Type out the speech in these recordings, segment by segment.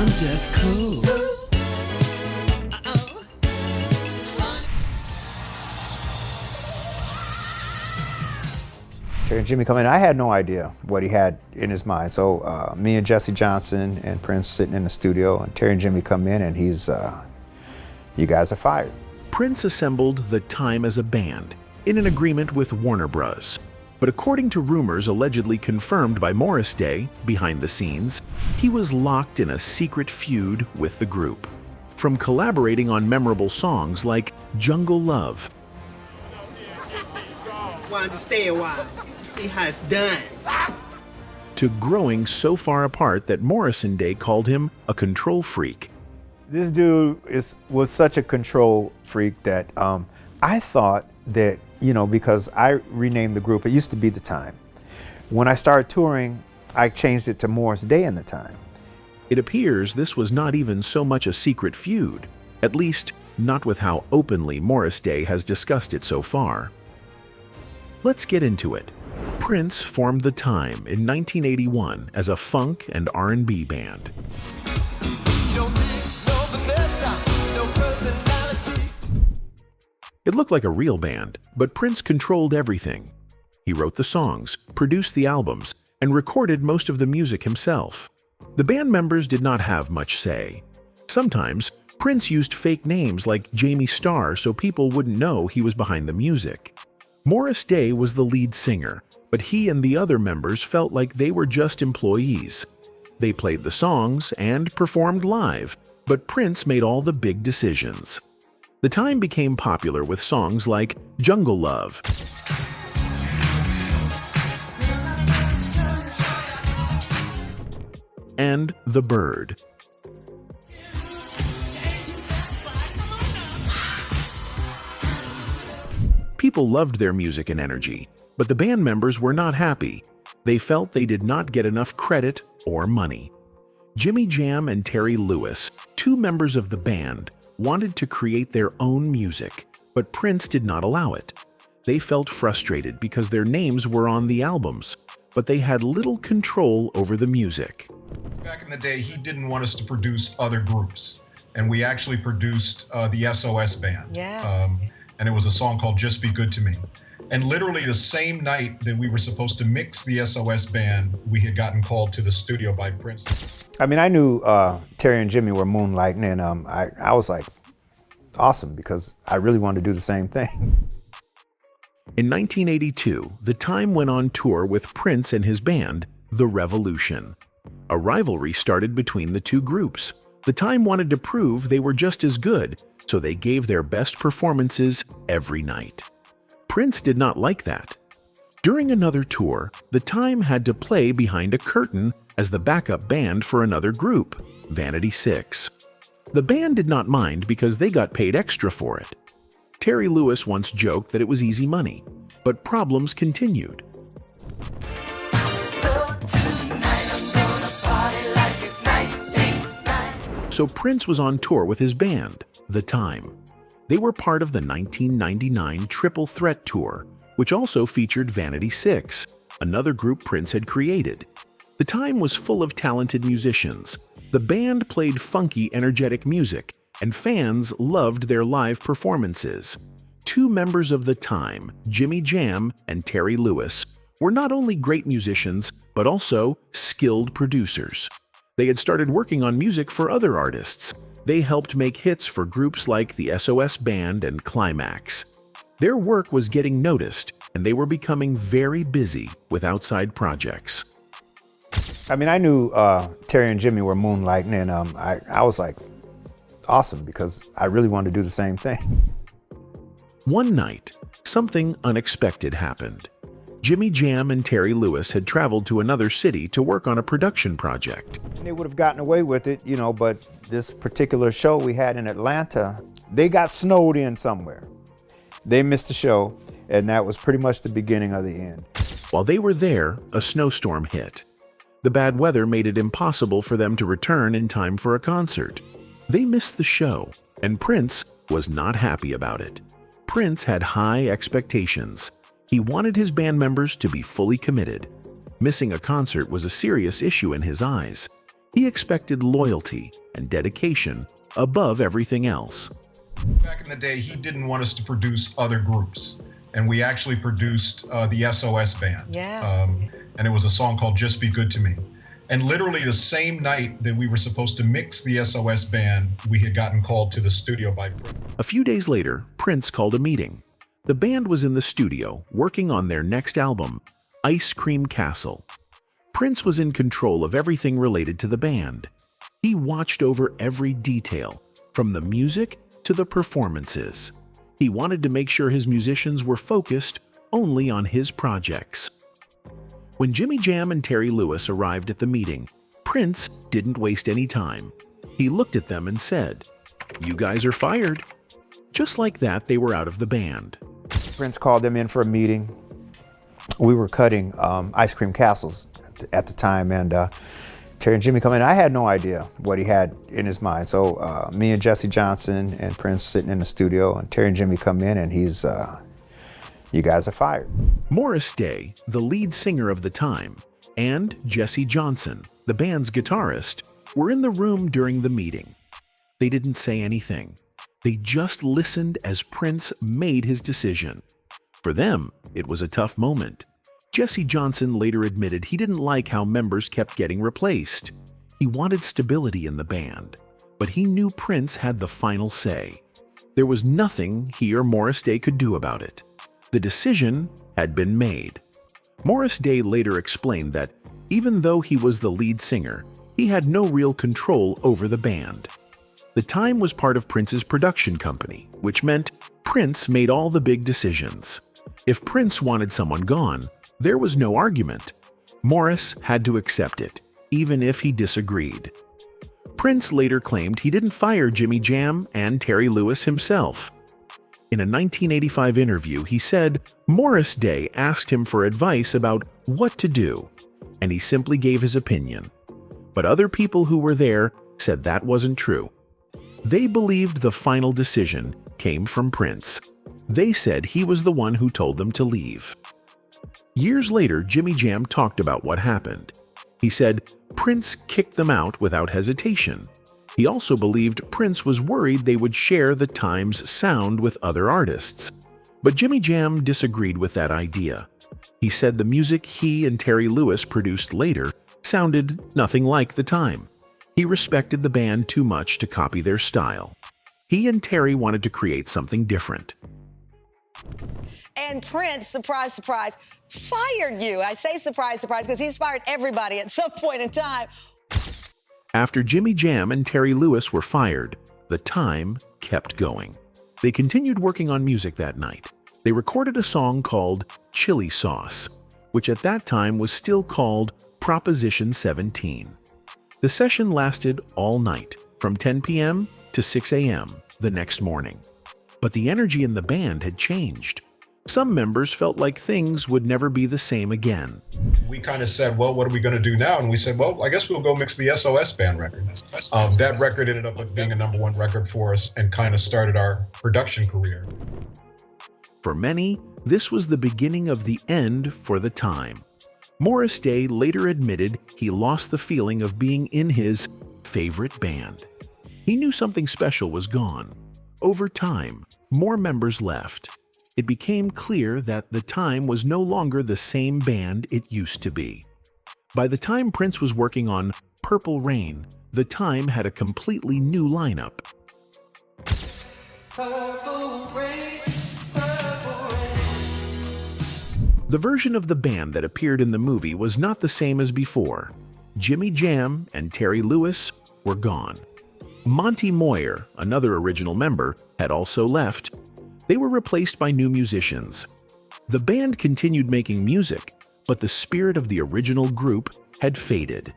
I'm just cool. Terry and Jimmy come in. I had no idea what he had in his mind. So me and Jesse Johnson and Prince sitting in the studio, and Terry and Jimmy come in, and he's, you guys are fired. Prince assembled The Time as a band in an agreement with Warner Bros. But according to rumors allegedly confirmed by Morris Day behind the scenes, he was locked in a secret feud with the group. From collaborating on memorable songs like Jungle Love, Wanted to stay a while, see how it's done. to growing so far apart that Morrison Day called him a control freak. This dude was such a control freak that I thought that, you know, because I renamed the group, it used to be The Time. When I started touring, I changed it to Morris Day and The Time. It appears this was not even so much a secret feud, at least not with how openly Morris Day has discussed it so far. Let's get into it. Prince formed The Time in 1981 as a funk and R&B band. It looked like a real band, but Prince controlled everything. He wrote the songs, produced the albums, and recorded most of the music himself. The band members did not have much say. Sometimes, Prince used fake names like Jamie Starr so people wouldn't know he was behind the music. Morris Day was the lead singer, but he and the other members felt like they were just employees. They played the songs and performed live, but Prince made all the big decisions. The Time became popular with songs like Jungle Love and The Bird. People loved their music and energy, but the band members were not happy. They felt they did not get enough credit or money. Jimmy Jam and Terry Lewis, two members of the band, wanted to create their own music, but Prince did not allow it. They felt frustrated because their names were on the albums, but they had little control over the music. Back in the day, he didn't want us to produce other groups, and we actually produced the SOS band. Yeah. And it was a song called Just Be Good to Me. And literally the same night that we were supposed to mix the SOS band, we had gotten called to the studio by Prince. I mean, I knew Terry and Jimmy were moonlighting, and I was like, awesome, because I really wanted to do the same thing. In 1982, The Time went on tour with Prince and his band, The Revolution. A rivalry started between the two groups. The Time wanted to prove they were just as good, so they gave their best performances every night. Prince did not like that. During another tour, The Time had to play behind a curtain as the backup band for another group, Vanity 6. The band did not mind because they got paid extra for it. Terry Lewis once joked that it was easy money, but problems continued. So Prince was on tour with his band, The Time. They were part of the 1999 Triple Threat Tour, which also featured Vanity 6, another group Prince had created. The Time was full of talented musicians. The band played funky, energetic music, and fans loved their live performances. Two members of The Time, Jimmy Jam and Terry Lewis, were not only great musicians, but also skilled producers. They had started working on music for other artists. They helped make hits for groups like the SOS Band and Climax. Their work was getting noticed, and they were becoming very busy with outside projects. I mean, I knew Terry and Jimmy were moonlighting, and I was like, awesome, because I really wanted to do the same thing. One night, something unexpected happened. Jimmy Jam and Terry Lewis had traveled to another city to work on a production project. They would have gotten away with it, you know, but this particular show we had in Atlanta, they got snowed in somewhere. They missed the show, and that was pretty much the beginning of the end. While they were there, a snowstorm hit. The bad weather made it impossible for them to return in time for a concert. They missed the show, and Prince was not happy about it. Prince had high expectations. He wanted his band members to be fully committed. Missing a concert was a serious issue in his eyes. He expected loyalty and dedication above everything else. Back in the day, he didn't want us to produce other groups. And we actually produced the SOS band. Yeah. And it was a song called Just Be Good to Me. And literally the same night that we were supposed to mix the SOS band, we had gotten called to the studio by Prince. A few days later, Prince called a meeting. The band was in the studio working on their next album, Ice Cream Castle. Prince was in control of everything related to the band. He watched over every detail, from the music to the performances. He wanted to make sure his musicians were focused only on his projects. When Jimmy Jam and Terry Lewis arrived at the meeting, Prince didn't waste any time. He looked at them and said, "You guys are fired." Just like that, they were out of the band. Prince called them in for a meeting. We were cutting Ice Cream Castles at the time, and Terry and Jimmy come in. I had no idea what he had in his mind. So me and Jesse Johnson and Prince sitting in the studio, and Terry and Jimmy come in, and he's, "You guys are fired." Morris Day, the lead singer of the time, and Jesse Johnson, the band's guitarist, were in the room during the meeting. They didn't say anything. They just listened as Prince made his decision. For them, it was a tough moment. Jesse Johnson later admitted he didn't like how members kept getting replaced. He wanted stability in the band, but he knew Prince had the final say. There was nothing he or Morris Day could do about it. The decision had been made. Morris Day later explained that even though he was the lead singer, he had no real control over the band. The Time was part of Prince's production company, which meant Prince made all the big decisions. If Prince wanted someone gone, there was no argument. Morris had to accept it, even if he disagreed. Prince later claimed he didn't fire Jimmy Jam and Terry Lewis himself. In a 1985 interview, he said Morris Day asked him for advice about what to do, and he simply gave his opinion. But other people who were there said that wasn't true. They believed the final decision came from Prince. They said he was the one who told them to leave. Years later, Jimmy Jam talked about what happened. He said Prince kicked them out without hesitation. He also believed Prince was worried they would share the Time's sound with other artists. But Jimmy Jam disagreed with that idea. He said the music he and Terry Lewis produced later sounded nothing like the Time. He respected the band too much to copy their style. He and Terry wanted to create something different. And Prince, surprise, surprise, fired you. I say surprise, surprise, because he's fired everybody at some point in time. After Jimmy Jam and Terry Lewis were fired, the Time kept going. They continued working on music that night. They recorded a song called Chili Sauce, which at that time was still called Proposition 17. The session lasted all night, from 10 p.m. to 6 a.m. the next morning. But the energy in the band had changed. Some members felt like things would never be the same again. We kind of said, well, what are we going to do now? And we said, well, I guess we'll go mix the SOS band record. That record ended up being a #1 record for us and kind of started our production career. For many, this was the beginning of the end for the Time. Morris Day later admitted he lost the feeling of being in his favorite band. He knew something special was gone. Over time, more members left. It became clear that the Time was no longer the same band it used to be. By the time Prince was working on Purple Rain, the Time had a completely new lineup. Purple rain, purple rain. The version of the band that appeared in the movie was not the same as before. Jimmy Jam and Terry Lewis were gone. Monty Moyer, another original member, had also left. They were replaced by new musicians. The band continued making music, but the spirit of the original group had faded.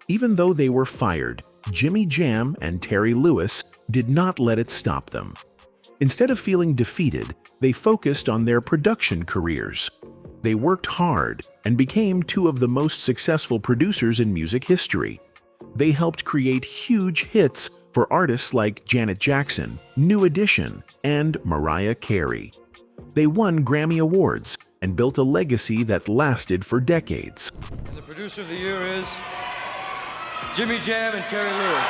Even though they were fired, Jimmy Jam and Terry Lewis did not let it stop them. Instead of feeling defeated, they focused on their production careers. They worked hard and became two of the most successful producers in music history. They helped create huge hits for artists like Janet Jackson, New Edition, and Mariah Carey. They won Grammy Awards and built a legacy that lasted for decades. And the producer of the year is Jimmy Jam and Terry Lewis.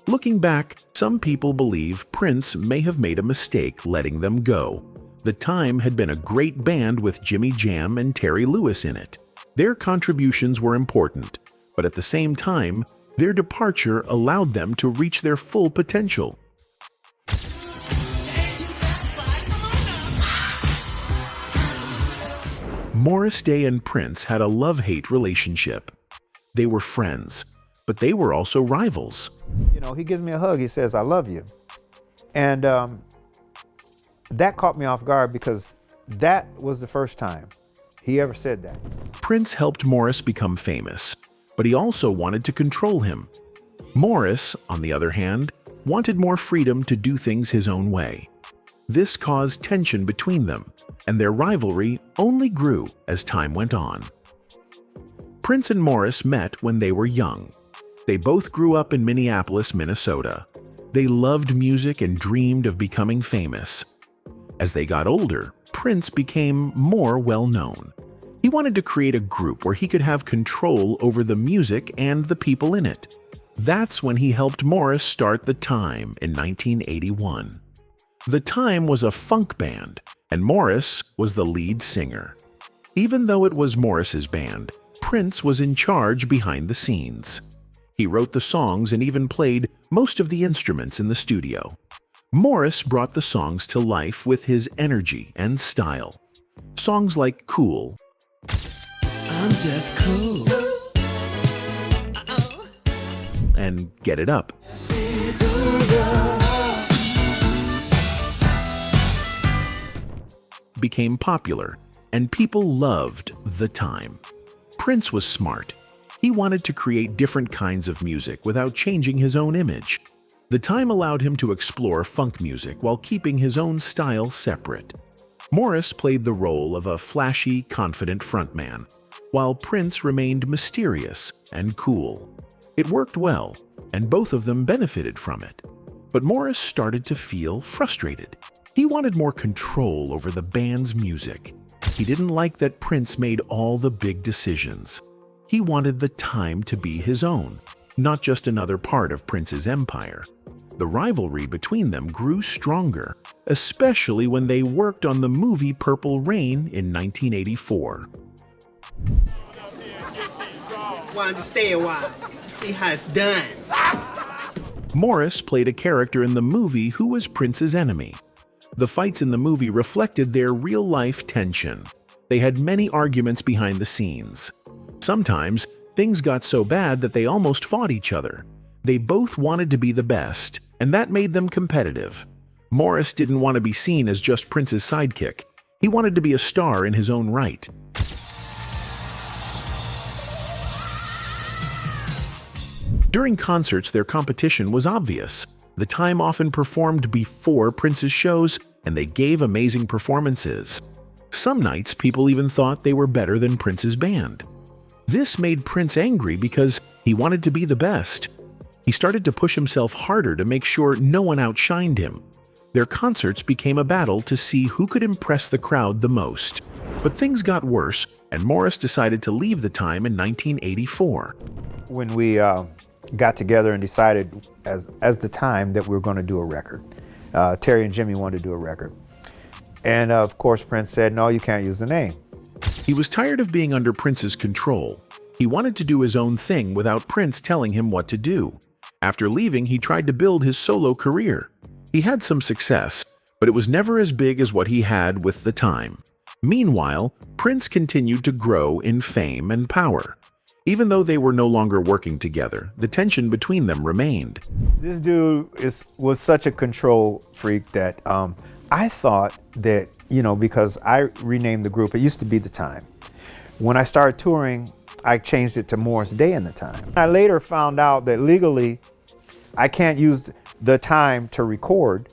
Looking back, some people believe Prince may have made a mistake letting them go. The Time had been a great band with Jimmy Jam and Terry Lewis in it. Their contributions were important, but at the same time, their departure allowed them to reach their full potential. Morris Day and Prince had a love-hate relationship. They were friends, but they were also rivals. You know, he gives me a hug, he says, "I love you." And that caught me off guard because that was the first time he ever said that. Prince helped Morris become famous, but he also wanted to control him. Morris, on the other hand, wanted more freedom to do things his own way. This caused tension between them, and their rivalry only grew as time went on. Prince and Morris met when they were young. They both grew up in Minneapolis, Minnesota. They loved music and dreamed of becoming famous. As they got older, Prince became more well-known. He wanted to create a group where he could have control over the music and the people in it. That's when he helped Morris start The Time in 1981. The Time was a funk band, and Morris was the lead singer. Even though it was Morris's band, Prince was in charge behind the scenes. He wrote the songs and even played most of the instruments in the studio. Morris brought the songs to life with his energy and style. Songs like Cool, I'm just cool. and Get It Up became popular, and people loved The Time. Prince was smart. He wanted to create different kinds of music without changing his own image. The Time allowed him to explore funk music while keeping his own style separate. Morris played the role of a flashy, confident frontman, while Prince remained mysterious and cool. It worked well, and both of them benefited from it. But Morris started to feel frustrated. He wanted more control over the band's music. He didn't like that Prince made all the big decisions. He wanted The Time to be his own, not just another part of Prince's empire. The rivalry between them grew stronger, especially when they worked on the movie Purple Rain in 1984. Well, understand why. See how it's done. Morris played a character in the movie who was Prince's enemy. The fights in the movie reflected their real-life tension. They had many arguments behind the scenes. Sometimes, things got so bad that they almost fought each other. They both wanted to be the best, and that made them competitive. Morris didn't want to be seen as just Prince's sidekick. He wanted to be a star in his own right. During concerts, their competition was obvious. The Time often performed before Prince's shows, and they gave amazing performances. Some nights, people even thought they were better than Prince's band. This made Prince angry because he wanted to be the best. He started to push himself harder to make sure no one outshined him. Their concerts became a battle to see who could impress the crowd the most. But things got worse, and Morris decided to leave The Time in 1984. When we got together and decided as The Time that we were going to do a record, Terry and Jimmy wanted to do a record. And of course, Prince said, "No, you can't use the name." He was tired of being under Prince's control. He wanted to do his own thing without Prince telling him what to do. After leaving, he tried to build his solo career. He had some success, but it was never as big as what he had with The Time. Meanwhile, Prince continued to grow in fame and power. Even though they were no longer working together, the tension between them remained. This dude was such a control freak that I thought that, you know, because I renamed the group, it used to be The Time. When I started touring, I changed it to Morris Day and The Time. I later found out that legally, I can't use The Time to record,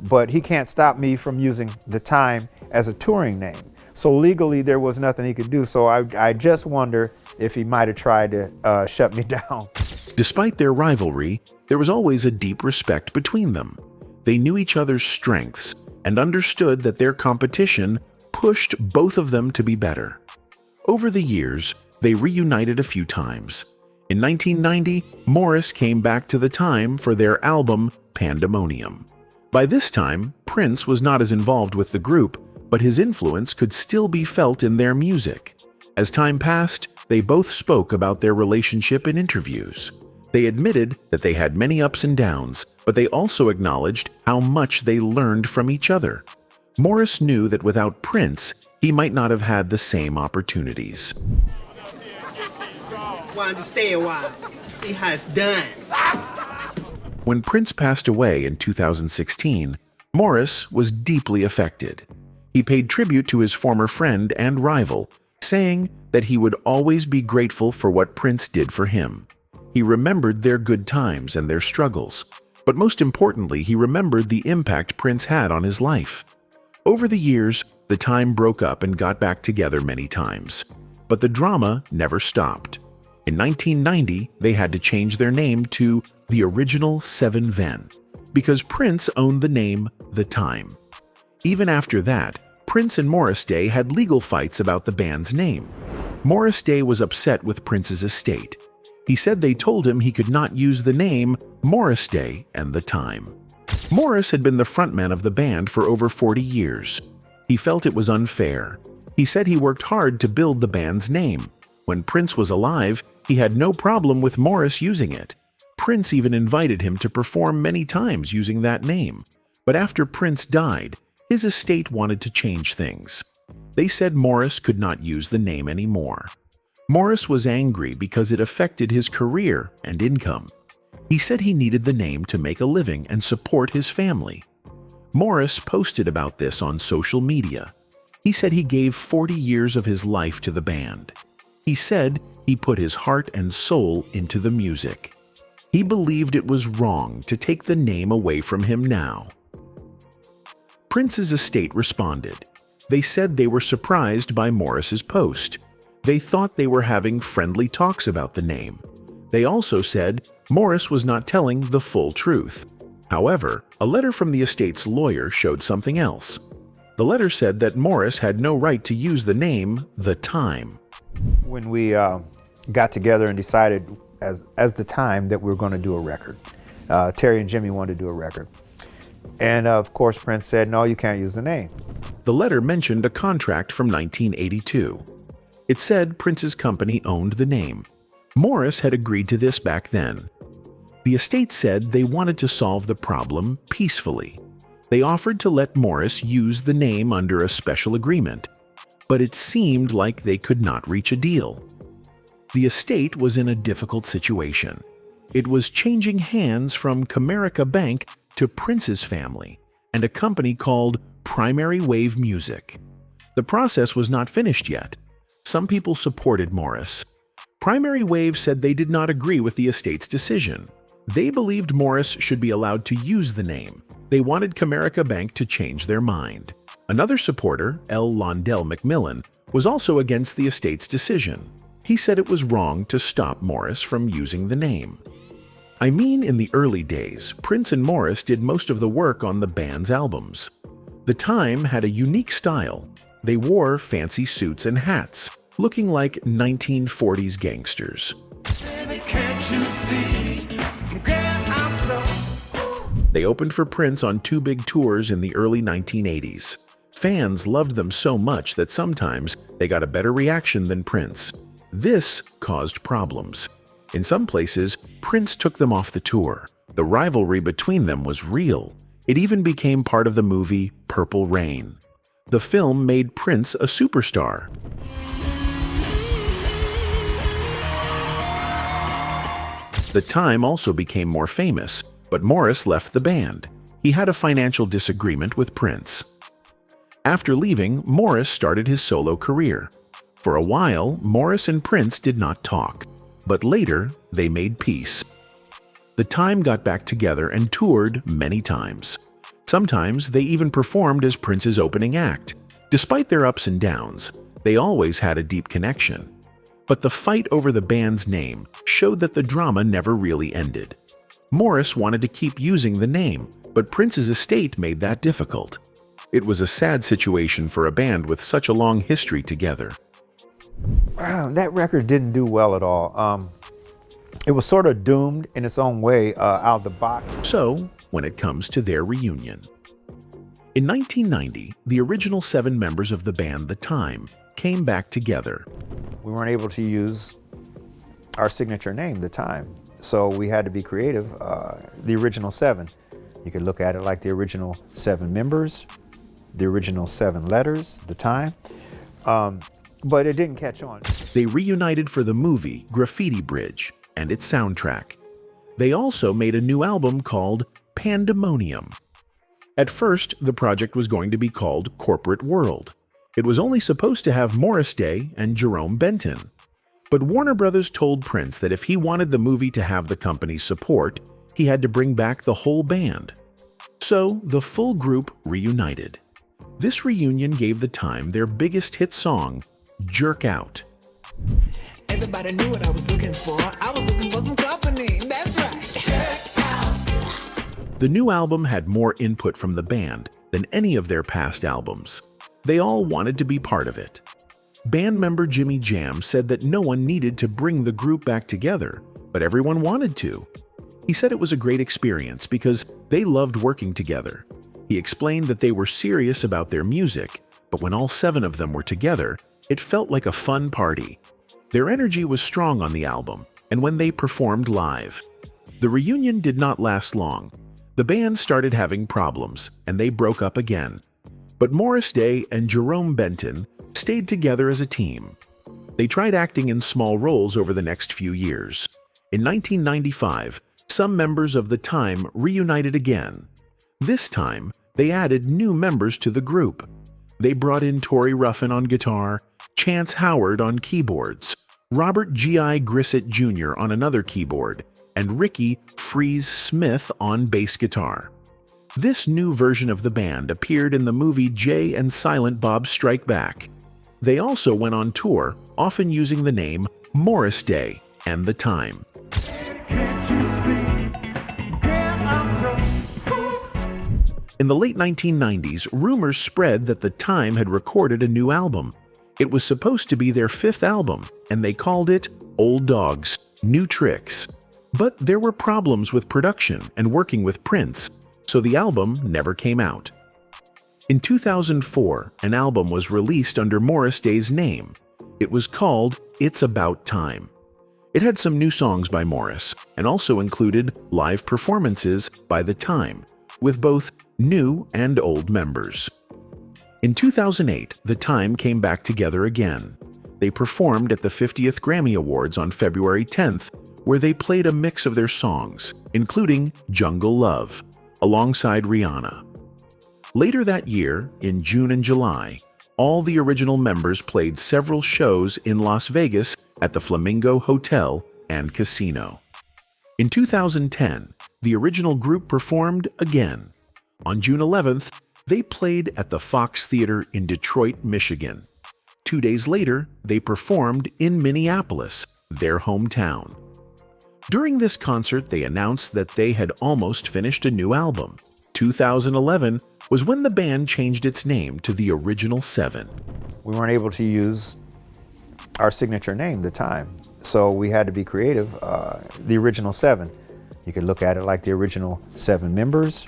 but he can't stop me from using The Time as a touring name. So legally, there was nothing he could do. So I just wonder if he might have tried to shut me down. Despite their rivalry, there was always a deep respect between them. They knew each other's strengths and understood that their competition pushed both of them to be better. Over the years, They reunited a few times. In 1990, Morris came back to The Time for their album Pandemonium. By this time, Prince was not as involved with the group, but his influence could still be felt in their music. As time passed, they both spoke about their relationship in interviews. They admitted that they had many ups and downs, but they also acknowledged how much they learned from each other. Morris knew that without Prince, he might not have had the same opportunities. I understand why. See how it's done. When Prince passed away in 2016, Morris was deeply affected. He paid tribute to his former friend and rival, saying that he would always be grateful for what Prince did for him. He remembered their good times and their struggles, but most importantly, he remembered the impact Prince had on his life. Over the years, The Time broke up and got back together many times, but the drama never stopped. In 1990, they had to change their name to The Original Seven Ven, because Prince owned the name The Time. Even after that, Prince and Morris Day had legal fights about the band's name. Morris Day was upset with Prince's estate. He said they told him he could not use the name Morris Day and The Time. Morris had been the frontman of the band for over 40 years. He felt it was unfair. He said he worked hard to build the band's name. When Prince was alive, he had no problem with Morris using it. Prince even invited him to perform many times using that name. But after Prince died, his estate wanted to change things. They said Morris could not use the name anymore. Morris was angry because it affected his career and income. He said he needed the name to make a living and support his family. Morris posted about this on social media. He said he gave 40 years of his life to the band. He said he put his heart and soul into the music. He believed it was wrong to take the name away from him now. Prince's estate responded. They said they were surprised by Morris's post. They thought they were having friendly talks about the name. They also said Morris was not telling the full truth. However, a letter from the estate's lawyer showed something else. The letter said that Morris had no right to use the name The Time. When we got together and decided as The Time that we were going to do a record, Terry and Jimmy wanted to do a record. And of course, Prince said, no, you can't use the name. The letter mentioned a contract from 1982. It said Prince's company owned the name. Morris had agreed to this back then. The estate said they wanted to solve the problem peacefully. They offered to let Morris use the name under a special agreement, but it seemed like they could not reach a deal. The estate was in a difficult situation. It was changing hands from Comerica Bank to Prince's family and a company called Primary Wave Music. The process was not finished yet. Some people supported Morris. Primary Wave said they did not agree with the estate's decision. They believed Morris should be allowed to use the name. They wanted Comerica Bank to change their mind. Another supporter, L. Londell McMillan, was also against the estate's decision. He said it was wrong to stop Morris from using the name. I mean, in the early days, Prince and Morris did most of the work on the band's albums. The Time had a unique style. They wore fancy suits and hats, looking like 1940s gangsters. They opened for Prince on 2 big tours in the early 1980s. Fans loved them so much that sometimes they got a better reaction than Prince. This caused problems. In some places, Prince took them off the tour. The rivalry between them was real. It even became part of the movie Purple Rain. The film made Prince a superstar. The Time also became more famous, but Morris left the band. He had a financial disagreement with Prince. After leaving, Morris started his solo career. For a while, Morris and Prince did not talk, but later they made peace. The Time got back together and toured many times. Sometimes they even performed as Prince's opening act. Despite their ups and downs, they always had a deep connection. But the fight over the band's name showed that the drama never really ended. Morris wanted to keep using the name, but Prince's estate made that difficult. It was a sad situation for a band with such a long history together. That record didn't do well at all. It was sort of doomed in its own way out of the box. So, when it comes to their reunion. In 1990, the original 7 members of the band The Time came back together. We weren't able to use our signature name, The Time, so we had to be creative. The original 7. You could look at it like the original 7 members, the original 7 letters, The Time, but it didn't catch on. They reunited for the movie Graffiti Bridge and its soundtrack. They also made a new album called Pandemonium. At first, the project was going to be called Corporate World. It was only supposed to have Morris Day and Jerome Benton. But Warner Brothers told Prince that if he wanted the movie to have the company's support, he had to bring back the whole band. So, the full group reunited. This reunion gave The Time their biggest hit song, Jerk Out. Everybody knew what I was looking for. I was looking for some company. That's right. Check out. The new album had more input from the band than any of their past albums. They all wanted to be part of it. Band member Jimmy Jam said that no one needed to bring the group back together, but everyone wanted to. He said it was a great experience because they loved working together. He explained that they were serious about their music, but when all 7 of them were together, it felt like a fun party. Their energy was strong on the album, and when they performed live. The reunion did not last long. The band started having problems, and they broke up again. But Morris Day and Jerome Benton stayed together as a team. They tried acting in small roles over the next few years. In 1995, some members of The Time reunited again. This time, they added new members to the group. They brought in Tory Ruffin on guitar, Chance Howard on keyboards, Robert G.I. Grissett Jr. on another keyboard, and Ricky Freeze Smith on bass guitar. This new version of the band appeared in the movie Jay and Silent Bob Strike Back. They also went on tour, often using the name Morris Day and The Time. In the late 1990s, rumors spread that The Time had recorded a new album. It was supposed to be their 5th album, and they called it Old Dogs, New Tricks. But there were problems with production and working with Prince, so the album never came out. In 2004, an album was released under Morris Day's name. It was called It's About Time. It had some new songs by Morris, and also included live performances by The Time, with both new and old members. In 2008, The Time came back together again. They performed at the 50th Grammy Awards on February 10th, where they played a mix of their songs, including Jungle Love, alongside Rihanna. Later that year, in June and July, all the original members played several shows in Las Vegas at the Flamingo Hotel and Casino. In 2010, the original group performed again. On June 11th, they played at the Fox Theater in Detroit, Michigan. 2 days later, they performed in Minneapolis, their hometown. During this concert, they announced that they had almost finished a new album. 2011 was when the band changed its name to the Original 7. We weren't able to use our signature name, The Time, so we had to be creative. The original 7. You could look at it like the original 7 members,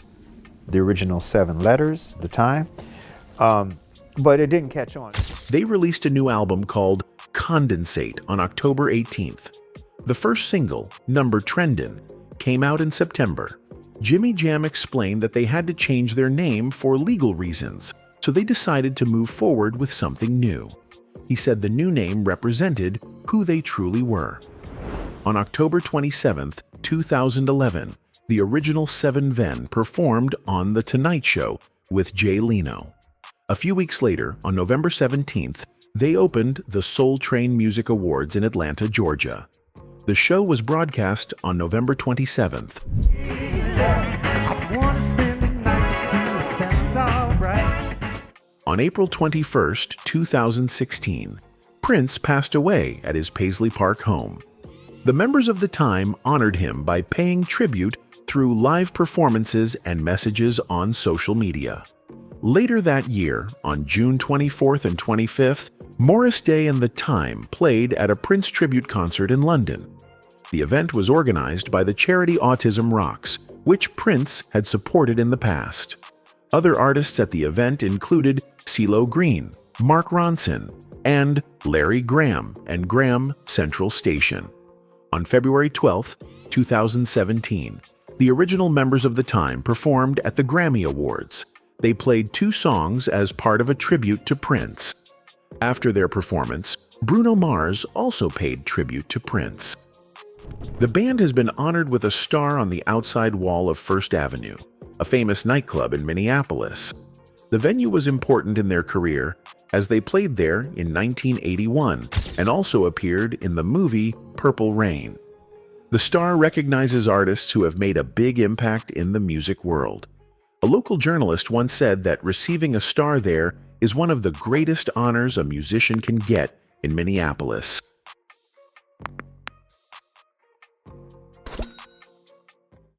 the original 7 letters, The Time, but it didn't catch on. They released a new album called Condensate on October 18th. The first single, Number Trendin', came out in September. Jimmy Jam explained that they had to change their name for legal reasons, so they decided to move forward with something new. He said the new name represented who they truly were. On October 27, 2011, the original 7 Ven performed on The Tonight Show with Jay Leno. A few weeks later, on November 17th, they opened the Soul Train Music Awards in Atlanta, Georgia. The show was broadcast on November 27th. On April 21, 2016, Prince passed away at his Paisley Park home. The members of The Time honored him by paying tribute through live performances and messages on social media. Later that year, on June 24th and 25th, Morris Day and The Time played at a Prince tribute concert in London. The event was organized by the charity Autism Rocks, which Prince had supported in the past. Other artists at the event included CeeLo Green, Mark Ronson, and Larry Graham and Graham Central Station. On February 12, 2017, the original members of The Time performed at the Grammy Awards. They played 2 songs as part of a tribute to Prince. After their performance, Bruno Mars also paid tribute to Prince. The band has been honored with a star on the outside wall of First Avenue, a famous nightclub in Minneapolis. The venue was important in their career as they played there in 1981 and also appeared in the movie Purple Rain. The star recognizes artists who have made a big impact in the music world. A local journalist once said that receiving a star there is one of the greatest honors a musician can get in Minneapolis.